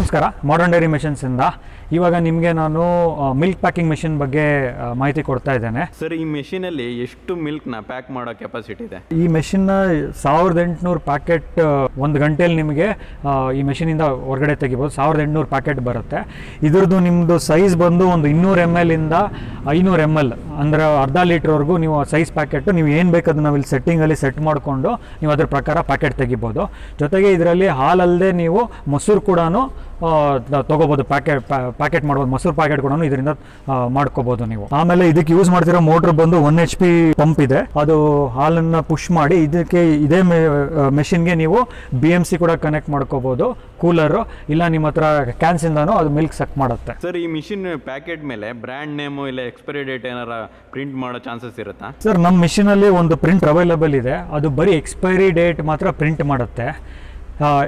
ನಮಸ್ಕಾರ modern dairy machines ಇಂದ ಇವಾಗ ನಿಮಗೆ ನಾನು ಮಿಲ್ಕ್ ಪ್ಯಾಕಿಂಗ್ ಮೆಷಿನ್ ಬಗ್ಗೆ ಮಾಹಿತಿ ಕೊಡ್ತಾ ಇದ್ದೇನೆ ಸರ್. ಈ ಮೆಷಿನ್ ಅಲ್ಲಿ ಎಷ್ಟು ಮಿಲ್ಕ್ ನ ಪ್ಯಾಕ್ ಮಾಡೋ ಕೆಪಾಸಿಟಿ ಇದೆ? ಈ ಮೆಷಿನ್ 1800 ಪ್ಯಾಕೆಟ್ ಒಂದು ಗಂಟೆಯಲ್ಲಿ ನಿಮಗೆ ಈ ಮೆಷಿನ್ ಇಂದ ಹೊರಗಡೆ ತೆಗಿಬಹುದು. 1800 ಪ್ಯಾಕೆಟ್ ಬರುತ್ತೆ. ಇದ್ರದ್ದು ನಿಮ್ಮದು ಸೈಜ್ ಬಂದು ಒಂದು 200 ml ಇಂದ 500 ml ಅಂದ್ರೆ ಅರ್ಧ ಲೀಟರ್ವರೆಗೂ ನೀವು ಸೈಜ್ ಪ್ಯಾಕೆಟ್ ನೀವು ಏನು ಬೇಕು ಅದನ್ನ ನಾವು ಇಲ್ಲಿ ಸೆಟ್ಟಿಂಗಲ್ಲಿ ಸೆಟ್ ಮಾಡಿಕೊಂಡು ನೀವು ಅದ್ರ ಪ್ರಕಾರ ಪ್ಯಾಕೆಟ್ ತೆಗಿಬೋದು. ಜೊತೆಗೆ ಇದರಲ್ಲಿ ಹಾಲಲ್ಲದೆ ನೀವು ಮೊಸರು ಕೂಡ ತೊಗೋಬೋದು. ಪ್ಯಾಕೆಟ್ ಮಾಡ್ಬೋದು. ಮೊಸರು ಪ್ಯಾಕೆಟ್ ಕೂಡ ಇದರಿಂದ ಮಾಡ್ಕೋಬೋದು ನೀವು. ಆಮೇಲೆ ಇದಕ್ಕೆ ಯೂಸ್ ಮಾಡ್ತಿರೋ ಮೋಟ್ರ್ ಬಂದು 1 HP ಪಂಪ್ ಇದೆ. ಅದು ಹಾಲನ್ನು ಪುಷ್ ಮಾಡಿ ಇದೇ ಮೆಷಿನ್ಗೆ ನೀವು BMC ಕೂಡ ಕನೆಕ್ಟ್ ಮಾಡ್ಕೋಬೋದು. ಕೂಲರು ಇಲ್ಲ ನಿಮ್ಮ ಹತ್ರ ಕ್ಯಾನ್ಸ್ ಇಂದಾನು ಅದು ಮಿಲ್ಕ್ ಸಕ್ ಮಾಡುತ್ತೆ. ಸರ್, ಈ ಮಿಷಿನ್ ಪ್ಯಾಕೆಟ್ ಮೇಲೆ ಬ್ರ್ಯಾಂಡ್ ನೇಮು ಇಲ್ಲ ಎಕ್ಸ್ಪೈರಿ ಡೇಟ್ ಏನಾರ ಪ್ರಿಂಟ್ ಮಾಡೋ ಚಾನ್ಸಸ್ ಇರುತ್ತಾ? ಸರ್, ನಮ್ಮ ಮಿಷಿನ್ ಅಲ್ಲಿ ಒಂದು ಪ್ರಿಂಟ್ ಅವೈಲೇಬಲ್ ಇದೆ. ಅದು ಬರೀ ಎಕ್ಸ್ಪೈರಿ ಡೇಟ್ ಮಾತ್ರ ಪ್ರಿಂಟ್ ಮಾಡುತ್ತೆ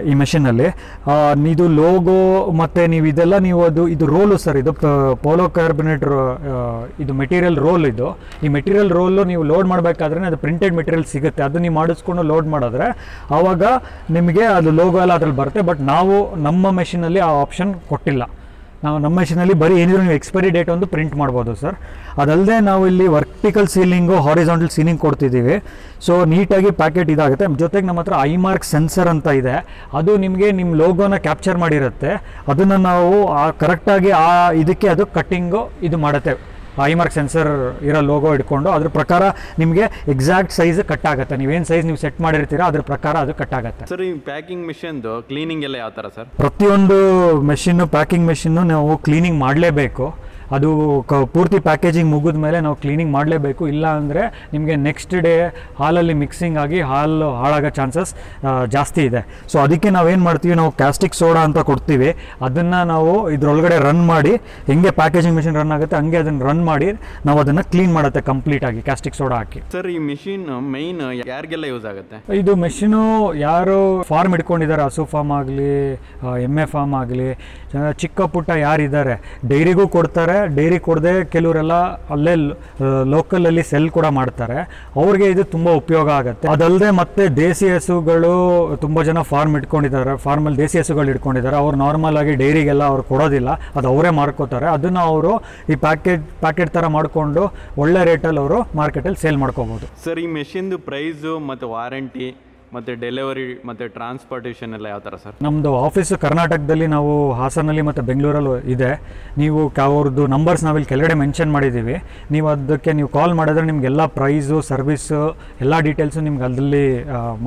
ಈ ಮೆಷಿನಲ್ಲಿ. ಇದು ಲೋಗೋ ಮತ್ತು ನೀವು ಇದೆಲ್ಲ ನೀವು ಇದು ರೋಲು ಸರ್. ಇದು ಪೋಲೋ ಕಾರ್ಬನೇಟ್ ಇದು ಮೆಟೀರಿಯಲ್ ರೋಲ್. ಈ ಮೆಟೀರಿಯಲ್ ರೋಲು ನೀವು ಲೋಡ್ ಮಾಡಬೇಕಾದ್ರೆ ಅದು ಪ್ರಿಂಟೆಡ್ ಮೆಟೀರಿಯಲ್ ಸಿಗುತ್ತೆ. ಅದು ನೀವು ಮಾಡಿಸ್ಕೊಂಡು ಲೋಡ್ ಮಾಡಿದ್ರೆ ಆವಾಗ ನಿಮಗೆ ಅದು ಲೋಗೋ ಎಲ್ಲ ಅದ್ರಲ್ಲಿ ಬರುತ್ತೆ. ಬಟ್ ನಾವು ನಮ್ಮ ಮೆಷಿನಲ್ಲಿ ಆ ಆಪ್ಷನ್ ಕೊಟ್ಟಿಲ್ಲ. ನಮ್ಮ ಮೆಷಿನಲ್ಲಿ ಬರೀ ಏನಿದ್ರು ನೀವು ಎಕ್ಸ್ಪೈರಿ ಡೇಟ್ ಒಂದು ಪ್ರಿಂಟ್ ಮಾಡ್ಬೋದು ಸರ್. ಅದಲ್ಲದೆ ನಾವು ಇಲ್ಲಿ ವರ್ಟಿಕಲ್ ಸೀಲಿಂಗು ಹಾರಿಜಾಂಟಲ್ ಸೀಲಿಂಗ್ ಕೊಡ್ತಿದ್ದೀವಿ. ಸೊ ನೀಟಾಗಿ ಪ್ಯಾಕೆಟ್ ಇದಾಗುತ್ತೆ. ಜೊತೆಗೆ ನಮ್ಮ ಹತ್ರ ಐಮಾರ್ಕ್ ಸೆನ್ಸರ್ ಅಂತ ಇದೆ. ಅದು ನಿಮಗೆ ನಿಮ್ಮ ಲೋಗೋನ ಕ್ಯಾಪ್ಚರ್ ಮಾಡಿರುತ್ತೆ. ಅದನ್ನು ನಾವು ಕರೆಕ್ಟಾಗಿ ಇದಕ್ಕೆ ಅದು ಕಟ್ಟಿಂಗು ಇದು ಮಾಡುತ್ತೆ. ಐಮಾರ್ಕ್ ಸೆನ್ಸರ್ ಇರೋ ಲೋಗೋ ಇಟ್ಕೊಂಡು ಅದ್ರ ಪ್ರಕಾರ ನಿಮಗೆ ಎಕ್ಸಾಕ್ಟ್ ಸೈಜ್ ಕಟ್ ಆಗುತ್ತೆ. ನೀವೇನು ಸೈಜ್ ನೀವು ಸೆಟ್ ಮಾಡಿರ್ತೀರಾ ಅದ್ರ ಪ್ರಕಾರ ಅದು ಕಟ್ ಆಗುತ್ತೆ. ಸರ್, ಈ ಪ್ಯಾಕಿಂಗ್ ಮಿಷನ್ದು ಕ್ಲೀನಿಂಗ್ ಎಲ್ಲ ಯಾವ ಥರ ಸರ್? ಪ್ರತಿಯೊಂದು ಮೆಷಿನ್ನು ಪ್ಯಾಕಿಂಗ್ ಮೆಷಿನ್ನು ನಾವು ಕ್ಲೀನಿಂಗ್ ಮಾಡಲೇಬೇಕು. ಅದು ಪೂರ್ತಿ ಪ್ಯಾಕೇಜಿಂಗ್ ಮುಗಿದ ಮೇಲೆ ನಾವು ಕ್ಲೀನಿಂಗ್ ಮಾಡಲೇಬೇಕು. ಇಲ್ಲ ಅಂದರೆ ನಿಮಗೆ ನೆಕ್ಸ್ಟ್ ಡೇ ಹಾಲಲ್ಲಿ ಮಿಕ್ಸಿಂಗ್ ಆಗಿ ಹಾಲು ಹಾಳಾಗೋ ಚಾನ್ಸಸ್ ಜಾಸ್ತಿ ಇದೆ. ಸೊ ಅದಕ್ಕೆ ನಾವೇನು ಮಾಡ್ತೀವಿ, ನಾವು ಕ್ಯಾಸ್ಟಿಕ್ ಸೋಡಾ ಅಂತ ಕೊಡ್ತೀವಿ. ಅದನ್ನು ನಾವು ಇದರೊಳಗಡೆ ರನ್ ಮಾಡಿ, ಹೆಂಗೆ ಪ್ಯಾಕೇಜಿಂಗ್ ಮಿಷಿನ್ ರನ್ ಆಗುತ್ತೆ ಹಂಗೆ ಅದನ್ನು ರನ್ ಮಾಡಿ ನಾವು ಅದನ್ನು ಕ್ಲೀನ್ ಮಾಡುತ್ತೆ ಕಂಪ್ಲೀಟಾಗಿ ಕ್ಯಾಸ್ಟಿಕ್ ಸೋಡಾ ಹಾಕಿ. ಸರ್, ಈ ಮಿಷಿನ್ ಮೈನ್ ಯಾರಿಗೆಲ್ಲ ಯೂಸ್ ಆಗುತ್ತೆ? ಇದು ಮೆಷಿನು ಯಾರು ಫಾರ್ಮ್ ಇಟ್ಕೊಂಡಿದ್ದಾರೆ, ಹಸು ಫಾರ್ಮ್ ಆಗಲಿ ಎಮ್ಮೆ ಫಾರ್ಮ್ ಆಗಲಿ, ಚಿಕ್ಕ ಪುಟ್ಟ ಯಾರಿದ್ದಾರೆ ಡೈರಿಗೂ ಕೊಡ್ತಾರೆ. ಡೈರಿ ಕೊಡದೆ ಕೆಲವರೆಲ್ಲ ಅಲ್ಲೇ ಲೋಕಲಲ್ಲಿ ಸೆಲ್ ಕೂಡ ಮಾಡ್ತಾರೆ. ಅವ್ರಿಗೆ ಇದು ತುಂಬ ಉಪಯೋಗ ಆಗುತ್ತೆ. ಅದಲ್ಲದೆ ಮತ್ತೆ ದೇಸಿ ಹಸುಗಳು ತುಂಬ ಜನ ಫಾರ್ಮ್ ಇಟ್ಕೊಂಡಿದ್ದಾರೆ. ಫಾರ್ಮಲ್ಲಿ ದೇಸಿ ಹಸುಗಳು ಇಟ್ಕೊಂಡಿದ್ದಾರೆ. ಅವ್ರು ನಾರ್ಮಲ್ ಆಗಿ ಡೈರಿಗೆಲ್ಲ ಅವ್ರು ಕೊಡೋದಿಲ್ಲ, ಅದು ಅವರೇ ಮಾರ್ಕೋತಾರೆ. ಅದನ್ನು ಅವರು ಈ ಪ್ಯಾಕೆಟ್ ಥರ ಮಾಡಿಕೊಂಡು ಒಳ್ಳೆ ರೇಟಲ್ಲಿ ಅವರು ಮಾರ್ಕೆಟಲ್ಲಿ ಸೇಲ್ ಮಾಡ್ಕೋಬೋದು. ಸರ್, ಈ ಮೆಷಿನ್ದು ಪ್ರೈಸು ಮತ್ತು ವಾರಂಟಿ ಮತ್ತು ಡೆಲಿವರಿ ಮತ್ತು ಟ್ರಾನ್ಸ್ಪೋರ್ಟೇಷನ್ ಎಲ್ಲ ಯಾವ ಥರ ಸರ್? ನಮ್ಮದು ಆಫೀಸು ಕರ್ನಾಟಕದಲ್ಲಿ ನಾವು ಹಾಸನಲ್ಲಿ ಮತ್ತು ಬೆಂಗಳೂರಲ್ಲೂ ಇದೆ. ನೀವು ಅವ್ರದ್ದು ನಂಬರ್ಸ್ ನಾವಿಲ್ಲಿ ಕೆಳಗಡೆ ಮೆನ್ಷನ್ ಮಾಡಿದ್ದೀವಿ. ನೀವು ಅದಕ್ಕೆ ನೀವು ಕಾಲ್ ಮಾಡಿದ್ರೆ ನಿಮಗೆಲ್ಲ ಪ್ರೈಸು ಸರ್ವಿಸು ಎಲ್ಲ ಡೀಟೇಲ್ಸು ನಿಮ್ಗೆ ಅಲ್ಲಿ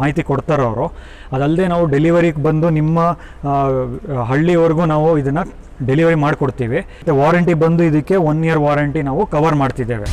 ಮಾಹಿತಿ ಕೊಡ್ತಾರೆ ಅವರು. ಅದಲ್ಲದೆ ನಾವು ಡೆಲಿವರಿಗೆ ಬಂದು ನಿಮ್ಮ ಹಳ್ಳಿವರೆಗೂ ನಾವು ಇದನ್ನು ಡೆಲಿವರಿ ಮಾಡಿಕೊಡ್ತೀವಿ. ಮತ್ತು ವಾರಂಟಿ ಬಂದು ಇದಕ್ಕೆ 1 year ವಾರಂಟಿ ನಾವು ಕವರ್ ಮಾಡ್ತಿದ್ದೇವೆ.